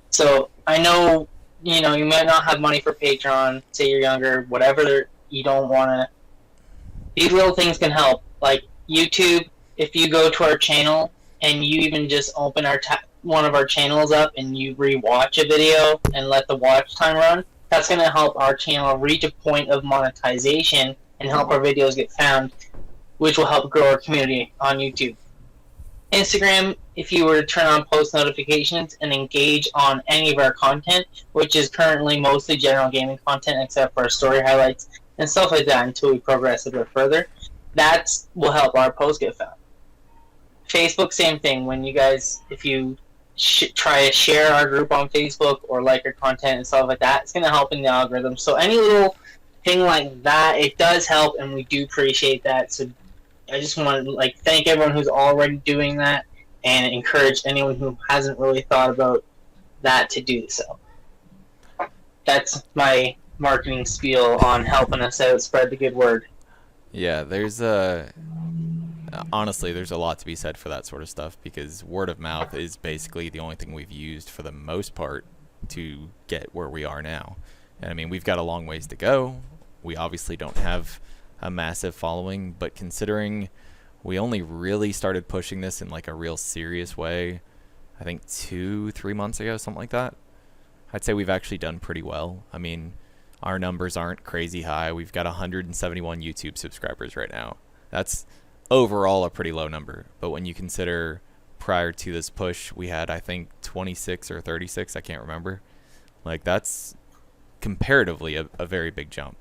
So I know, you might not have money for Patron, say you're younger, whatever, you don't want to. These little things can help. Like YouTube, if you go to our channel and you even just open one of our channels up and you rewatch a video and let the watch time run, that's going to help our channel reach a point of monetization and help our videos get found, which will help grow our community on YouTube. Instagram, if you were to turn on post notifications and engage on any of our content, which is currently mostly general gaming content except for our story highlights and stuff like that until we progress a bit further, that will help our posts get found. Facebook, same thing. When you guys, if you try to share our group on Facebook or like our content and stuff like that, it's going to help in the algorithm. So any little thing like that, it does help, and we do appreciate that. So I just want to thank everyone who's already doing that and encourage anyone who hasn't really thought about that to do so. That's my marketing spiel on helping us out, spread the good word.
Yeah, there's honestly, there's a lot to be said for that sort of stuff, because word of mouth is basically the only thing we've used for the most part to get where we are now. And I mean, we've got a long ways to go. We obviously don't have a massive following, but considering we only really started pushing this in like a real serious way, I think 2-3 months ago, something like that, I'd say we've actually done pretty well. I mean, our numbers aren't crazy high. We've got 171 YouTube subscribers right now. That's overall a pretty low number. But when you consider prior to this push, we had, I think, 26 or 36. I can't remember. Like, that's comparatively a very big jump.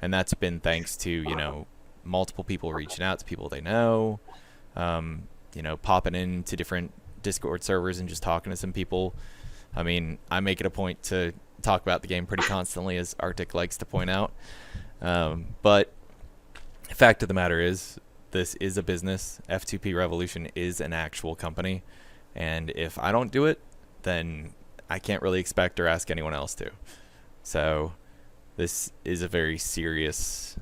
And that's been thanks to, you know, multiple people reaching out to people they know, you know, popping into different Discord servers and just talking to some people. I mean, I make it a point to talk about the game pretty constantly, as Arctic likes to point out. But the fact of the matter is, this is a business. F2P Revolution is an actual company. And if I don't do it, then I can't really expect or ask anyone else to. So this is a very serious,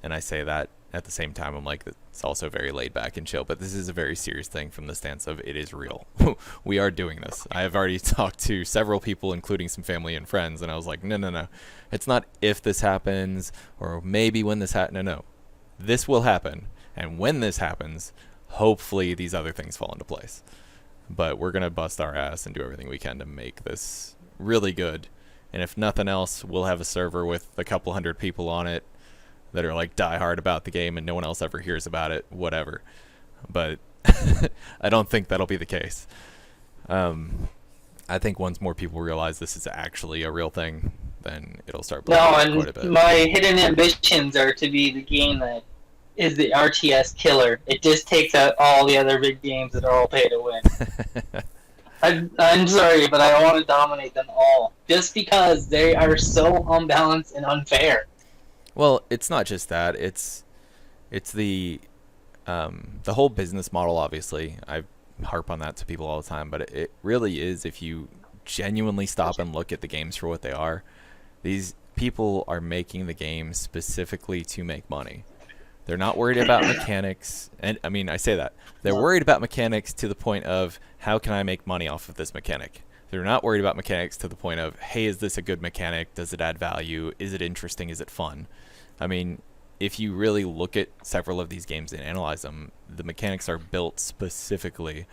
and I say that at the same time, I'm like, it's also very laid back and chill, but this is a very serious thing from the stance of it is real. We are doing this. I have already talked to several people, including some family and friends, and I was like, no. It's not if this happens or maybe when this happens. No. This will happen. And when this happens, hopefully these other things fall into place. But we're going to bust our ass and do everything we can to make this really good. And if nothing else, we'll have a server with a couple hundred people on it that are like die hard about the game and no one else ever hears about it, whatever. But I don't think that'll be the case. I think once more people realize this is actually a real thing, then it'll start blowing up quite a bit.
My hidden ambitions are to be the game that is the RTS killer. It just takes out all the other big games that are all pay to win. I'm sorry, but I want to dominate them all, just because they are so unbalanced and unfair.
Well, it's not just that. It's the whole business model, obviously. I harp on that to people all the time, but it really is, if you genuinely stop and look at the games for what they are, these people are making the game specifically to make money. They're not worried about mechanics. And I mean, I say that. They're worried about mechanics to the point of, how can I make money off of this mechanic? They're not worried about mechanics to the point of, hey, is this a good mechanic? Does it add value? Is it interesting? Is it fun? I mean, if you really look at several of these games and analyze them, the mechanics are built specifically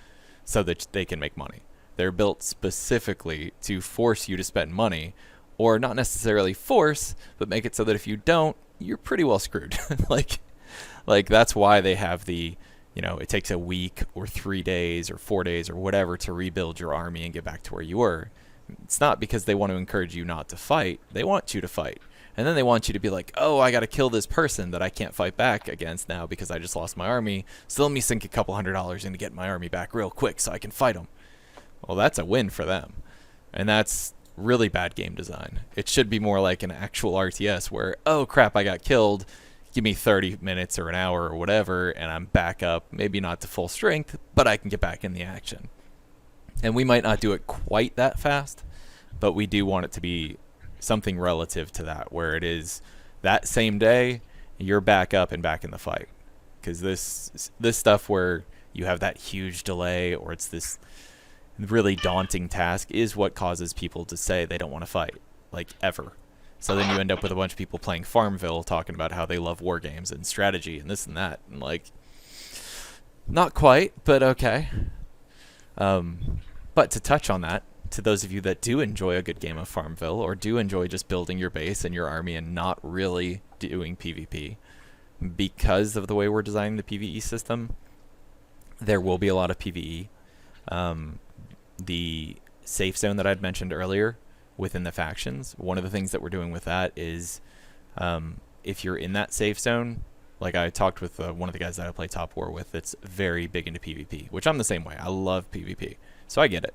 so that they can make money. They're built specifically to force you to spend money, or not necessarily force, but make it so that if you don't, you're pretty well screwed. Like that's why they have the, you know, it takes a week or 3 days or 4 days or whatever to rebuild your army and get back to where you were. It's not because they want to encourage you not to fight. They want you to fight. And then they want you to be like, oh, I got to kill this person that I can't fight back against now because I just lost my army. So let me sink a couple $100s in to get my army back real quick so I can fight them. Well, that's a win for them. And that's really bad game design. It should be more like an actual RTS where, oh, crap, I got killed. Give me 30 minutes or an hour or whatever, and I'm back up. Maybe not to full strength, but I can get back in the action. And we might not do it quite that fast, but we do want it to be something relative to that, where it is that same day, you're back up and back in the fight. Because this stuff where you have that huge delay, or it's this really daunting task, is what causes people to say they don't want to fight, like, ever. So then you end up with a bunch of people playing Farmville talking about how they love war games and strategy and this and that. And like, not quite, but okay. But to touch on that, to those of you that do enjoy a good game of Farmville, or do enjoy just building your base and your army and not really doing PvP, because of the way we're designing the PvE system, there will be a lot of PvE. The safe zone that I'd mentioned earlier, within the factions, one of the things that we're doing with that is, if you're in that safe zone, like I talked with one of the guys that I play Top War with, that's very big into PvP, which I'm the same way. I love PvP, so I get it.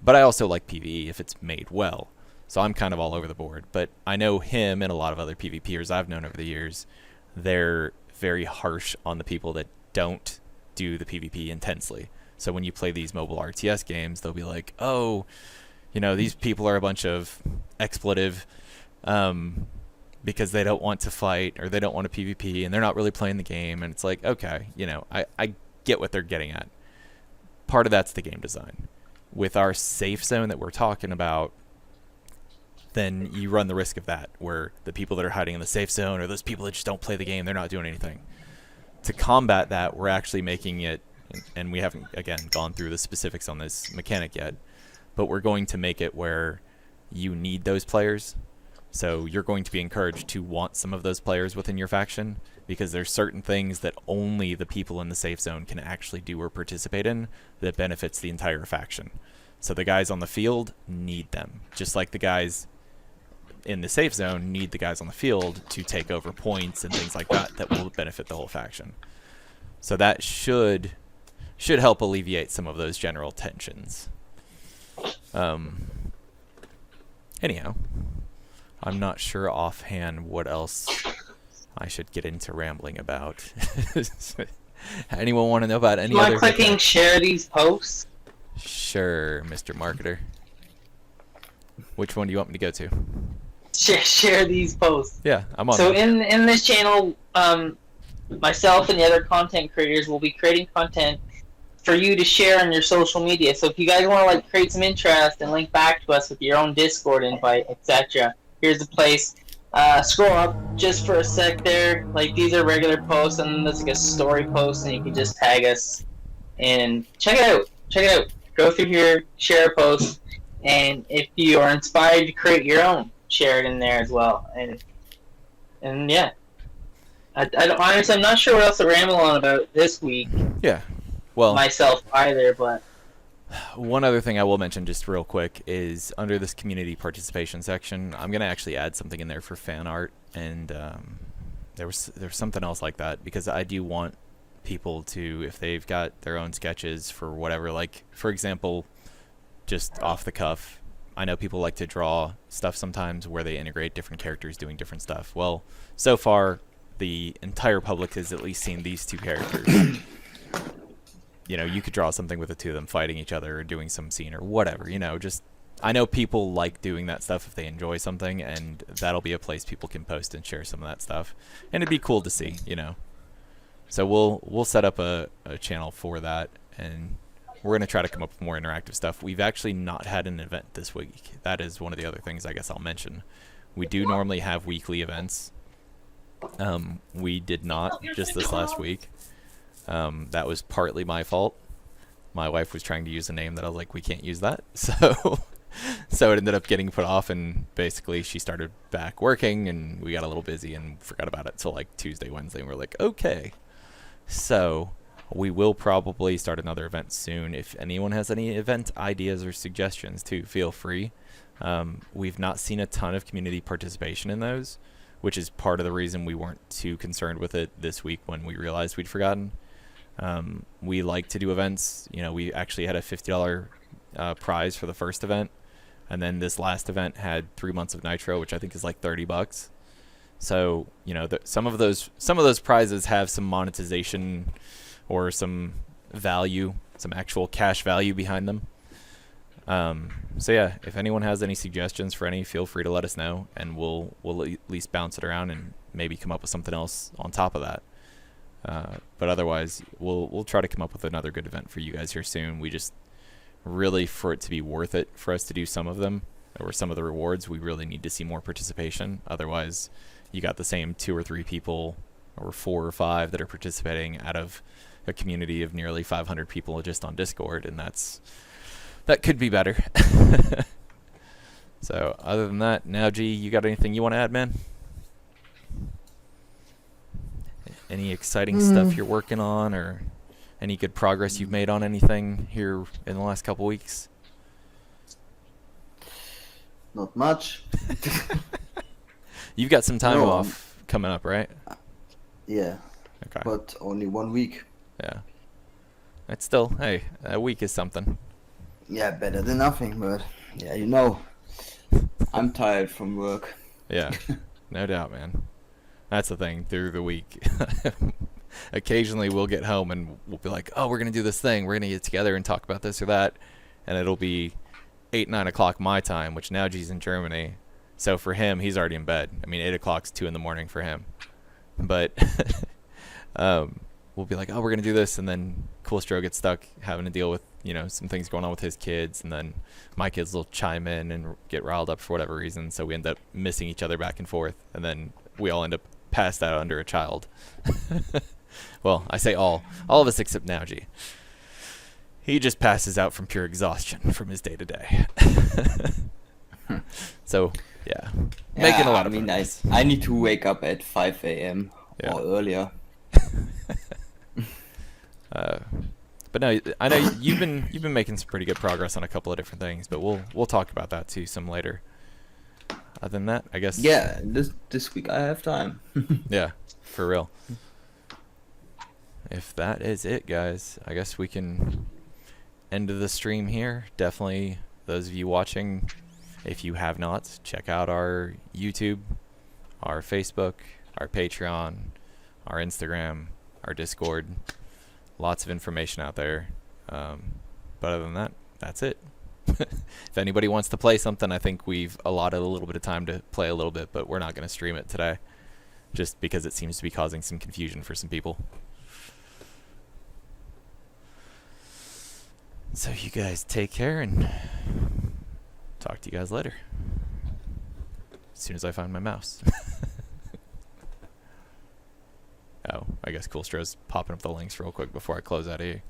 But I also like PvE if it's made well, so I'm kind of all over the board. But I know him and a lot of other PvPers I've known over the years, they're very harsh on the people that don't do the PvP intensely. So when you play these mobile RTS games, they'll be like, oh, you know, these people are a bunch of expletive because they don't want to fight or they don't want to PvP and they're not really playing the game. And it's like, okay, I get what they're getting at. Part of that's the game design. With our safe zone that we're talking about, then you run the risk of that, where the people that are hiding in the safe zone or those people that just don't play the game, they're not doing anything. To combat that, we're actually making it, and we haven't, again, gone through the specifics on this mechanic yet, but we're going to make it where you need those players. So you're going to be encouraged to want some of those players within your faction, because there's certain things that only the people in the safe zone can actually do or participate in that benefits the entire faction. So the guys on the field need them, just like the guys in the safe zone need the guys on the field to take over points and things like that will benefit the whole faction. So that should help alleviate some of those general tensions. Anyhow, I'm not sure offhand what else I should get into rambling about. Anyone want to know about any other?
Am I clicking share these posts?
Sure, Mr. Marketer. Which one do you want me to go to?
Share these posts.
Yeah, I'm on.
So in this channel, myself and the other content creators will be creating content for you to share on your social media. So if you guys want to like create some interest and link back to us with your own Discord invite, etc., here's the place. Scroll up just for a sec there. Like, these are regular posts, and then there's like a story post, and you can just tag us and check it out. Check it out. Go through here, share a post, and if you are inspired to create your own, share it in there as well. And yeah, honestly, I'm not sure what else to ramble on about this week.
Yeah, well,
myself either, but
one other thing I will mention just real quick is under this community participation section, I'm going to actually add something in there for fan art, and there's something else like that, because I do want people to, if they've got their own sketches for whatever, like, for example, just off the cuff, I know people like to draw stuff sometimes where they integrate different characters doing different stuff. Well, so far, the entire public has at least seen these two characters. You could draw something with the two of them fighting each other or doing some scene or whatever, just, I know people like doing that stuff if they enjoy something, and that'll be a place people can post and share some of that stuff. And it'd be cool to see, So we'll set up a channel for that, and we're going to try to come up with more interactive stuff. We've actually not had an event this week. That is one of the other things I guess I'll mention. We do normally have weekly events. We did not just this last week. That was partly my fault. My wife was trying to use a name that I was like, we can't use that. So it ended up getting put off, and basically she started back working, and we got a little busy and forgot about it till like Tuesday, Wednesday, and we're like, okay. So we will probably start another event soon. If anyone has any event ideas or suggestions too, feel free. We've not seen a ton of community participation in those, which is part of the reason we weren't too concerned with it this week when we realized we'd forgotten. We like to do events. We actually had a $50 prize for the first event, and then this last event had 3 months of Nitro, which I think is like $30. So some of those prizes have some monetization or some value, some actual cash value behind them. So yeah, if anyone has any suggestions for any, feel free to let us know, and we'll at least bounce it around and maybe come up with something else on top of that. But otherwise, we'll try to come up with another good event for you guys here soon. We just really, for it to be worth it for us to do some of them, or some of the rewards, we really need to see more participation. Otherwise, you got the same 2 or 3 people, or 4 or 5 that are participating out of a community of nearly 500 people just on Discord, and that could be better. So other than that, now G, you got anything you want to add, man? Any exciting stuff you're working on, or any good progress you've made on anything here in the last couple weeks?
Not much.
You've got some time off coming up, right?
Yeah.
Okay.
But only 1 week.
Yeah. It's still, hey, a week is something.
Yeah, better than nothing, but I'm tired from work.
Yeah, no doubt, man. That's the thing, through the week. Occasionally we'll get home and we'll be like, oh, we're going to do this thing. We're going to get together and talk about this or that. And it'll be 8, 9 o'clock my time, which now G's in Germany. So for him, he's already in bed. I mean, 8 o'clock's 2 in the morning for him. But we'll be like, oh, we're going to do this. And then Coolstro gets stuck having to deal with, some things going on with his kids. And then my kids will chime in and get riled up for whatever reason. So we end up missing each other back and forth. And then we all end up passed out under a child. Well, I say all of us except Nauji. He just passes out from pure exhaustion from his day to day. So, yeah. Making a lot of progress.
I need to wake up at 5 a.m. or earlier.
But no, I know you've been making some pretty good progress on a couple of different things, but we'll talk about that too some later. Other than that, I guess.
Yeah, this week I have time.
Yeah, for real. If that is it, guys, I guess we can end the stream here. Definitely, those of you watching, if you have not, check out our YouTube, our Facebook, our Patreon, our Instagram, our Discord. Lots of information out there. But other than that, that's it. If anybody wants to play something, I think we've allotted a little bit of time to play a little bit, but we're not going to stream it today just because it seems to be causing some confusion for some people. So you guys take care and talk to you guys later. As soon as I find my mouse. Oh, I guess Coolstro's popping up the links real quick before I close out of here.